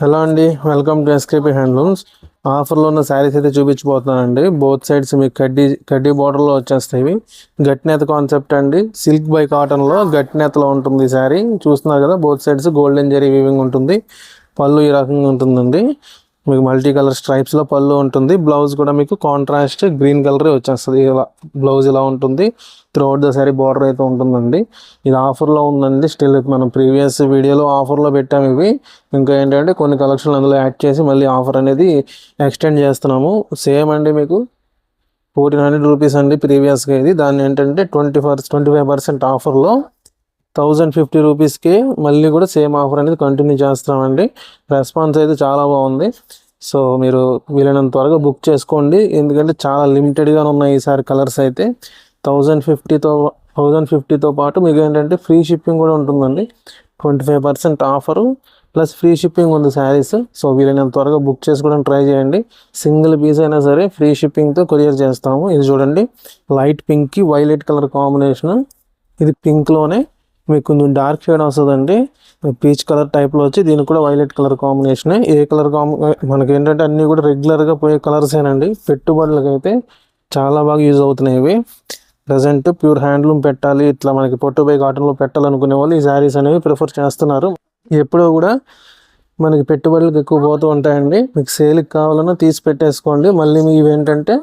Hello అండి, welcome to SKP handlooms. ఆఫర్లో ఉన్న శారీస్ అయితే చూపించబోతున్నానండి. బోత్ సైడ్స్ మీకు కడ్డీ బార్డర్లో వచ్చేస్తాయి. ఇవి గట్టి నేత కాన్సెప్ట్ అండి. సిల్క్ బై కాటన్లో గట్టి నేతలో ఉంటుంది ఈ శారీ. చూస్తున్నారు కదా, both sides golden zari weaving ఉంటుంది. పళ్ళు ఈ రకంగా ఉంటుందండి. మీకు మల్టీ కలర్ స్ట్రైప్స్లో పళ్ళు ఉంటుంది. బ్లౌజ్ కూడా మీకు కాంట్రాస్ట్ గ్రీన్ కలర్ వచ్చేస్తుంది. ఇలా బ్లౌజ్ ఇలా ఉంటుంది. త్రూఅవుట్ ద శారీ బార్డర్ అయితే ఉంటుందండి. ఇది ఆఫర్లో ఉందండి. స్టిల్ మనం ప్రీవియస్ వీడియోలో ఆఫర్లో పెట్టాము ఇవి. ఇంకా ఏంటంటే కొన్ని కలెక్షన్లు అందులో యాడ్ చేసి మళ్ళీ ఆఫర్ అనేది ఎక్స్టెండ్ చేస్తున్నాము. సేమ్ అండి, మీకు 1400 రూపీస్ అండి ప్రీవియస్గా. ఇది దాన్ని ఏంటంటే 25% ఆఫర్లో 1050 రూపీస్కి మళ్ళీ కూడా సేమ్ ఆఫర్ అనేది కంటిన్యూ చేస్తామండి. రెస్పాన్స్ అయితే చాలా బాగుంది. సో మీరు వీలైనంత త్వరగా బుక్ చేసుకోండి, ఎందుకంటే చాలా లిమిటెడ్గా ఉన్నాయి ఈసారి కలర్స్ అయితే. 1050తో పాటు మీకు ఏంటంటే ఫ్రీ షిప్పింగ్ కూడా ఉంటుందండి. 25% ఆఫరు ప్లస్ ఫ్రీ షిప్పింగ్ ఉంది శారీస్. సో వీలైనంత త్వరగా బుక్ చేసుకోవడానికి ట్రై చేయండి. సింగిల్ పీస్ అయినా సరే ఫ్రీ షిప్పింగ్తో కొరియర్ చేస్తాము. ఇది చూడండి, లైట్ పింక్కి వైలెట్ కలర్ కాంబినేషన్. ఇది పింక్లోనే మీకు కొంచెం డార్క్ షేడ్ వస్తుందండి. పీచ్ కలర్ టైప్లో వచ్చి దీనికి కూడా వైలెట్ కలర్ కాంబినేషన్. ఏ కలర్ మనకి ఏంటంటే అన్నీ కూడా రెగ్యులర్గా పోయే కలర్సేనండి. పెట్టుబడులకు అయితే చాలా బాగా యూజ్ అవుతున్నాయి ఇవి. ప్రజెంట్ ప్యూర్ హ్యాండ్లూమ్ పెట్టాలి, ఇట్లా మనకి పొట్టుపై కాటన్లో పెట్టాలనుకునే వాళ్ళు ఈ శారీస్ అనేవి ప్రిఫర్ చేస్తున్నారు. ఎప్పుడూ కూడా మనకి పెట్టుబడులకు ఎక్కువ పోతూ ఉంటాయండి. మీకు సేల్కి కావాలన్నా తీసి పెట్టేసుకోండి. మళ్ళీ మీ ఇవేంటంటే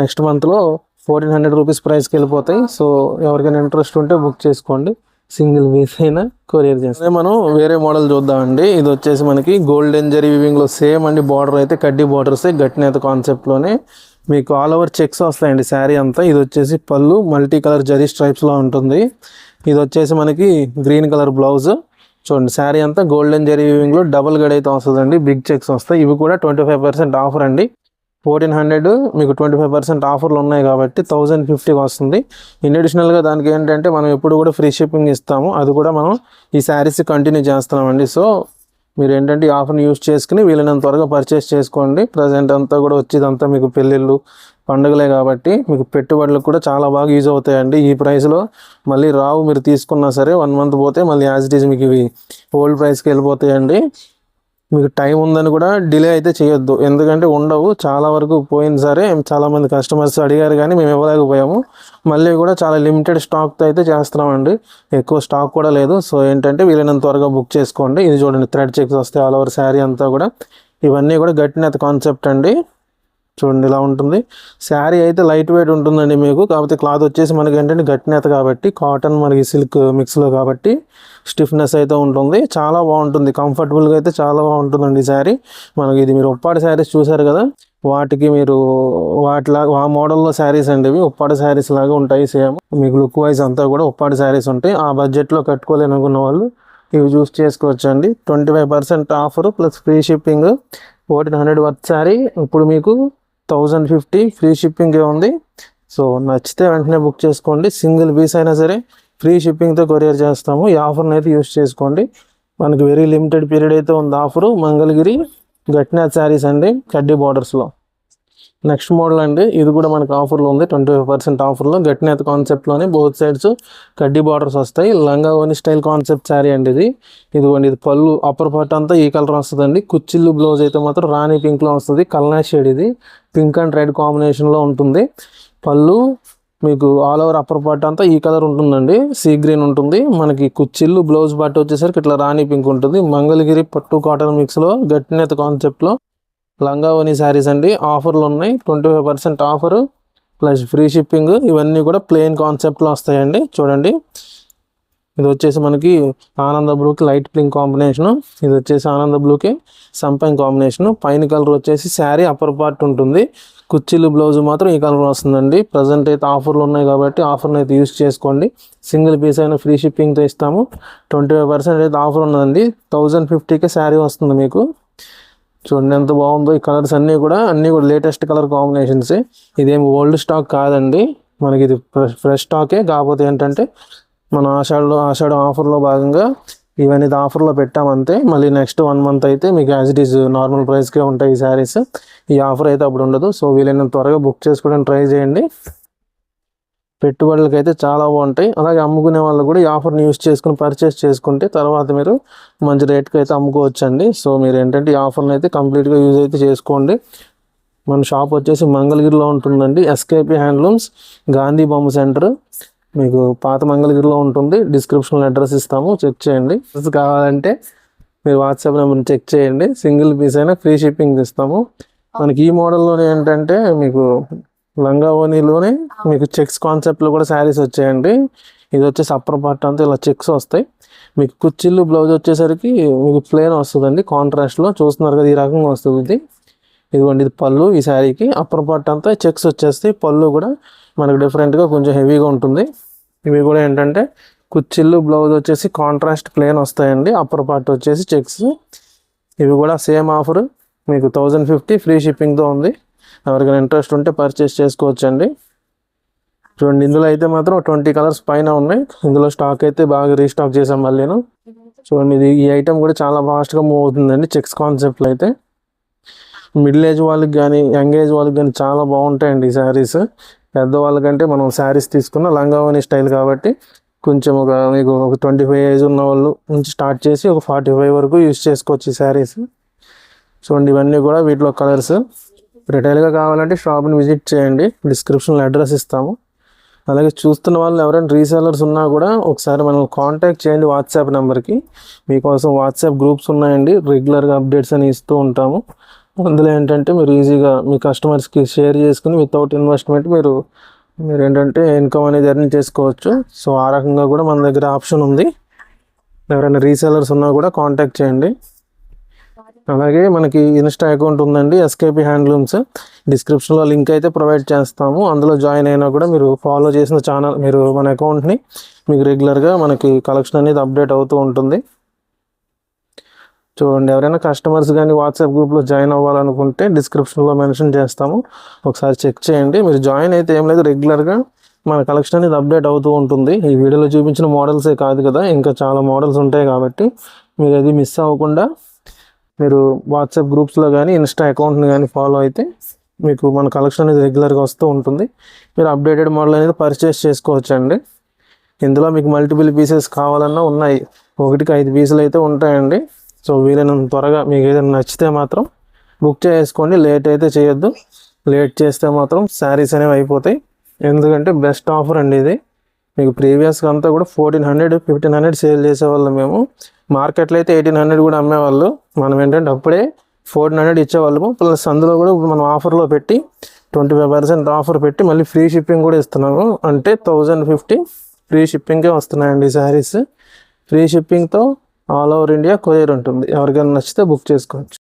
నెక్స్ట్ మంత్లో 1400 రూపీస్ ప్రైస్కి వెళ్ళిపోతాయి. సో ఎవరికైనా ఇంట్రెస్ట్ ఉంటే బుక్ చేసుకోండి. సింగిల్ పీస్ అయినా కొరియర్ చేస్తాం. మనం వేరే మోడల్ చూద్దామండి. ఇది వచ్చేసి మనకి గోల్డెన్ జరీ వీవింగ్లో సేమ్ అండి. బార్డర్ అయితే కడ్డీ బార్డర్స్ గట్టి నేత కాన్సెప్ట్లోనే మీకు ఆల్ ఓవర్ చెక్స్ వస్తాయండి శారీ అంతా. ఇది వచ్చేసి పళ్ళు మల్టీ కలర్ జరీ స్ట్రైప్స్లో ఉంటుంది. ఇది వచ్చేసి మనకి గ్రీన్ కలర్ బ్లౌజ్. చూడండి, శారీ అంతా గోల్డెన్ జరీ వీవింగ్లో డబుల్ గడ్ అయితే వస్తుందండి. బిగ్ చెక్స్ వస్తాయి. ఇవి కూడా 25% ఆఫర్ అండి. 1400 మీకు 25% ఆఫర్లు ఉన్నాయి కాబట్టి 1050 వస్తుంది. ఇన్ అడిషనల్గా దానికి ఏంటంటే మనం ఎప్పుడు కూడా ఫ్రీ షిప్పింగ్ ఇస్తాము. అది కూడా మనం ఈ శారీస్ కంటిన్యూ చేస్తున్నామండి. సో మీరు ఏంటంటే ఈ ఆఫర్ని యూజ్ చేసుకుని వీలైనంత త్వరగా పర్చేస్ చేసుకోండి. ప్రజెంట్ అంతా కూడా వచ్చేదంతా మీకు పెళ్ళిళ్ళు పండుగలే కాబట్టి మీకు పెట్టుబడులకు కూడా చాలా బాగా యూజ్ అవుతాయండి. ఈ ప్రైస్లో మళ్ళీ రావు. మీరు తీసుకున్నా సరే 1 మంత్ పోతే మళ్ళీ యాజ్ ఇట్ ఈజ్ మీకు ఇవి ఓల్డ్ ప్రైస్కి వెళ్ళిపోతాయండి. మీకు టైం ఉందని కూడా డిలే అయితే చేయొద్దు, ఎందుకంటే ఉండవు. చాలా వరకు పోయిన సరే చాలామంది కస్టమర్స్ అడిగారు కానీ మేము ఇవ్వలేకపోయాము. మళ్ళీ కూడా చాలా లిమిటెడ్ స్టాక్తో అయితే చేస్తున్నామండి. ఎక్కువ స్టాక్ కూడా లేదు. సో ఏంటంటే వీలైనంత త్వరగా బుక్ చేసుకోండి. ఇది చూడండి, థ్రెడ్ చెక్స్ వస్తాయి ఆల్ ఓవర్ శారీ అంతా కూడా. ఇవన్నీ కూడా గట్టి నేత కాన్సెప్ట్ అండి. చూడండి, ఇలా ఉంటుంది. శారీ అయితే లైట్ వెయిట్ ఉంటుందండి మీకు. కాకపోతే క్లాత్ వచ్చేసి మనకి ఏంటంటే గట్టి నేత కాబట్టి, కాటన్ మనకి సిల్క్ మిక్స్లో కాబట్టి స్టిఫ్నెస్ అయితే ఉంటుంది. చాలా బాగుంటుంది, కంఫర్టబుల్గా అయితే చాలా బాగుంటుందండి శారీ. మనకి ఇది మీరు ఉప్పాడ శారీస్ చూసారు కదా, వాటికి మీరు వాటిలాగా ఆ మోడల్లో శారీస్ అండి ఇవి. ఉప్పాడ శారీస్ లాగా ఉంటాయి సేమ్. మీకు లుక్ వైజ్ అంతా కూడా ఉప్పాడ శారీస్ ఉంటాయి. ఆ బడ్జెట్లో కట్టుకోలేనుకున్న వాళ్ళు ఇవి చూస్ చేసుకోవచ్చు అండి. 25% offer plus free shipping. 1400 worth sari ఇప్పుడు మీకు 1050 ఫ్రీ షిప్పింగ్ ఉంది. సో నచ్చితే వెంటనే బుక్ చేసుకోండి. సింగిల్ పీస్ అయినా సరే ఫ్రీ షిప్పింగ్తో కొరియర్ చేస్తాము. ఈ ఆఫర్ని అయితే యూస్ చేసుకోండి. మనకి వెరీ లిమిటెడ్ పీరియడ్ అయితే ఉంది ఆఫరు. మంగళగిరి గట్నాథ్ శారీస్ అండి, కడ్డీ బార్డర్స్లో. నెక్స్ట్ మోడల్ అండి, ఇది కూడా మనకు ఆఫర్లో ఉంది. 25% ఆఫర్లో గట్నాథ్ కాన్సెప్ట్లోనే బోత్ సైడ్స్ కడ్డీ బార్డర్స్ వస్తాయి. లంగా ఓని స్టైల్ కాన్సెప్ట్ శారీ అండి ఇది. ఇదిగోండి, ఇది పళ్ళు అప్పర్ పార్ట్ అంతా ఈ కలర్ వస్తుందండి. కుచ్చిళ్ళు బ్లౌజ్ అయితే మాత్రం రాణి పింక్లో వస్తుంది. కల్నా షేడ్ ఇది పింక్ అండ్ రెడ్ కాంబినేషన్లో ఉంటుంది. పళ్ళు మీకు ఆల్ ఓవర్ అప్పర్ పార్ట్ అంతా ఈ కలర్ ఉంటుందండి. సీ గ్రీన్ ఉంటుంది. మనకి కుచ్చిళ్ళు బ్లౌజ్ పార్ట్ వచ్చేసరికి ఇట్లా రాణి పింక్ ఉంటుంది. మంగళగిరి పట్టు కాటన్ మిక్స్లో గట్టినేత కాన్సెప్ట్లో లంగా ఓని శారీస్ అండి. ఆఫర్లు ఉన్నాయి. 25% ఆఫరు ప్లస్ ఫ్రీ షిప్పింగ్. ఇవన్నీ కూడా ప్లెయిన్ కాన్సెప్ట్లో వస్తాయండి. చూడండి, ఇది వచ్చేసి మనకి ఆనంద బ్లూకి లైట్ పింక్ కాంబినేషను. ఇది వచ్చేసి ఆనంద బ్లూకి సంపంగ్ కాంబినేషను. పైన కలర్ వచ్చేసి శారీ అప్పర్ పార్ట్ ఉంటుంది. కుచ్చిళ్ళు బ్లౌజ్ మాత్రం ఈ కలర్ వస్తుందండి. ప్రజెంట్ అయితే ఆఫర్లు ఉన్నాయి కాబట్టి ఆఫర్ని అయితే యూస్ చేసుకోండి. సింగిల్ పీస్ అయినా ఫ్రీ షిప్పింగ్తో ఇస్తాము. 25% అయితే ఆఫర్ ఉన్నదండి. 1050కే శారీ వస్తుంది మీకు. చూడండి ఎంత బాగుందో. ఈ కలర్స్ అన్నీ కూడా లేటెస్ట్ కలర్ కాంబినేషన్స్. ఇదేమి ఓల్డ్ స్టాక్ కాదండి, మనకి ఇది ఫ్రెష్ స్టాకే. కాకపోతే ఏంటంటే మన ఆషాఢ ఆఫర్లో భాగంగా ఇవన్నీ ఆఫర్లో పెట్టామంతే. మళ్ళీ నెక్స్ట్ 1 మంత్ అయితే మీకు యాజ్ ఇట్ ఈజ్ నార్మల్ ప్రైస్కే ఉంటాయి ఈ శారీస్. ఈ ఆఫర్ అయితే అప్పుడు ఉండదు. సో వీలైనంత త్వరగా బుక్ చేసుకోవడానికి ట్రై చేయండి. పెట్టుబడులకి అయితే చాలా బాగుంటాయి. అలాగే అమ్ముకునే వాళ్ళు కూడా ఈ ఆఫర్ని యూస్ చేసుకుని పర్చేస్ చేసుకుంటే తర్వాత మీరు మంచి రేట్కి అయితే అమ్ముకోవచ్చండి. సో మీరు ఏంటంటే ఈ ఆఫర్ని అయితే కంప్లీట్గా యూజ్ అయితే చేసుకోండి. మన షాప్ వచ్చేసి మంగళగిరిలో ఉంటుందండి. ఎస్కేపీ హ్యాండ్లూమ్స్, గాంధీ బొమ్మ సెంటర్, మీకు పాత మంగళగిరిలో ఉంటుంది. డిస్క్రిప్షన్లో అడ్రస్ ఇస్తాము, చెక్ చేయండి. కావాలంటే మీరు వాట్సాప్ నెంబర్ని చెక్ చేయండి. సింగిల్ పీస్ అయినా ఫ్రీ షిప్పింగ్ ఇస్తాము. మనకి ఈ మోడల్లోనే ఏంటంటే మీకు లంగా ఓనీలోనే మీకు చెక్స్ కాన్సెప్ట్లో కూడా శారీస్ వచ్చాయండి. ఇది వచ్చేసి అప్పర్ పార్ట్ అంతా ఇలా చెక్స్ వస్తాయి. మీకు కుచ్చిళ్ళు బ్లౌజ్ వచ్చేసరికి మీకు ప్లెయిన్ వస్తుందండి. కాంట్రాస్ట్లో చూస్తున్నారు కదా, ఈ రకంగా వస్తుంది. ఇదిగోండి, ఇది పళ్ళు. ఈ శారీకి అప్పర్ పార్ట్ అంతా చెక్స్ వచ్చేస్తాయి. పళ్ళు కూడా మనకు డిఫరెంట్గా కొంచెం హెవీగా ఉంటుంది. ఇవి కూడా ఏంటంటే కుచ్చిళ్ళు బ్లౌజ్ వచ్చేసి కాంట్రాస్ట్ ప్లెయిన్ వస్తాయండి. అప్పర్ పార్ట్ వచ్చేసి చెక్స్. ఇవి కూడా సేమ్ ఆఫర్ మీకు 1050 ఫ్రీ షిప్పింగ్తో ఉంది. ఎవరికైనా ఇంట్రెస్ట్ ఉంటే పర్చేస్ చేసుకోవచ్చండి. చూడండి, ఇందులో అయితే మాత్రం 20 కలర్స్ పైన ఉన్నాయి. ఇందులో స్టాక్ అయితే బాగా రీస్టాక్ చేసాం మళ్ళీ. చూడండి, ఈ ఐటమ్ కూడా చాలా ఫాస్ట్గా మూవ్ అవుతుందండి. చెక్స్ కాన్సెప్ట్లో అయితే మిడిల్ ఏజ్ వాళ్ళకి కానీ యంగ్ ఏజ్ వాళ్ళకి కానీ చాలా బాగుంటాయండి ఈ శారీస్. పెద్దవాళ్ళకంటే మనం శారీస్ తీసుకున్న లంగావని స్టైల్ కాబట్టి కొంచెం మీకు ఒక 25 ఏజ్ ఉన్న వాళ్ళు నుంచి స్టార్ట్ చేసి ఒక 45 వరకు యూజ్ చేసుకోవచ్చు ఈ శారీస్. చూడండి, ఇవన్నీ కూడా వీటిలో కలర్స్. రిటైల్గా కావాలంటే షాప్ని విజిట్ చేయండి, డిస్క్రిప్షన్లో అడ్రస్ ఇస్తాము. అలాగే చూస్తున్న వాళ్ళు ఎవరైనా రీసెలర్స్ ఉన్నా కూడా ఒకసారి మనం కాంటాక్ట్ చేయండి వాట్సాప్ నెంబర్కి. మీకోసం వాట్సాప్ గ్రూప్స్ ఉన్నాయండి, రెగ్యులర్గా అప్డేట్స్ అని ఇస్తూ ఉంటాము. అందులో ఏంటంటే మీరు ఈజీగా మీ కస్టమర్స్కి షేర్ చేసుకుని వితౌట్ ఇన్వెస్ట్మెంట్ మీరు ఏంటంటే ఇన్కమ్ అనేది ఎర్న్ చేసుకోవచ్చు. సో ఆ రకంగా కూడా మన దగ్గర ఆప్షన్ ఉంది. ఎవరైనా రీసెలర్స్ ఉన్నా కూడా కాంటాక్ట్ చేయండి. అలాగే మనకి ఇన్స్టా అకౌంట్ ఉందండి, ఎస్కేపీ హ్యాండ్లూమ్స్. డిస్క్రిప్షన్లో లింక్ అయితే ప్రొవైడ్ చేస్తాము. అందులో జాయిన్ అయినా కూడా మీరు ఫాలో చేసిన ఛానల్ మీరు మన అకౌంట్ని మీకు రెగ్యులర్గా మనకి కలెక్షన్ అనేది అప్డేట్ అవుతూ ఉంటుంది. చూడండి, ఎవరైనా కస్టమర్స్ కానీ వాట్సాప్ గ్రూప్లో జాయిన్ అవ్వాలనుకుంటే డిస్క్రిప్షన్లో మెన్షన్ చేస్తాము, ఒకసారి చెక్ చేయండి. మీరు జాయిన్ అయితే ఏం లేదు, రెగ్యులర్గా మన కలెక్షన్ అనేది అప్డేట్ అవుతూ ఉంటుంది. ఈ వీడియోలో చూపించిన మోడల్సే కాదు కదా, ఇంకా చాలా మోడల్స్ ఉంటాయి కాబట్టి మీరు అది మిస్ అవ్వకుండా మీరు వాట్సాప్ గ్రూప్స్లో కానీ ఇన్స్టా అకౌంట్ని కానీ ఫాలో అయితే మీకు మన కలెక్షన్ అనేది రెగ్యులర్గా వస్తూ ఉంటుంది. మీరు అప్డేటెడ్ మోడల్ అనేది పర్చేస్ చేసుకోవచ్చండి. ఇందులో మీకు మల్టిపుల్ పీసెస్ కావాలన్నా ఉన్నాయి, 1కి 5 పీసులు అయితే ఉంటాయండి. సో వీలైనంత త్వరగా మీకు ఏదైనా నచ్చితే మాత్రం బుక్ చేసుకోండి, లేట్ అయితే చేయొద్దు. లేట్ చేస్తే మాత్రం శారీస్ అనేవి అయిపోతాయి. ఎందుకంటే బెస్ట్ ఆఫర్ అండి ఇది. మీకు ప్రీవియస్గా అంతా కూడా 1400, 1500 సేల్ చేసేవాళ్ళం మేము. మార్కెట్లో అయితే 1800 కూడా అమ్మేవాళ్ళు. మనం ఏంటంటే అప్పుడే 1400 ఇచ్చేవాళ్ళము. ప్లస్ అందులో కూడా మనం ఆఫర్లో పెట్టి 25% ఆఫర్ పెట్టి మళ్ళీ ఫ్రీ షిప్పింగ్ కూడా ఇస్తున్నాము. అంటే 1050 ఫ్రీ షిప్పింగే వస్తున్నాయండి ఈ శారీస్. ఫ్రీ షిప్పింగ్తో ఆల్ ఓవర్ ఇండియా కొరియర్ ఉంటుంది. ఎవరికైనా నచ్చితే బుక్ చేసుకోవచ్చు.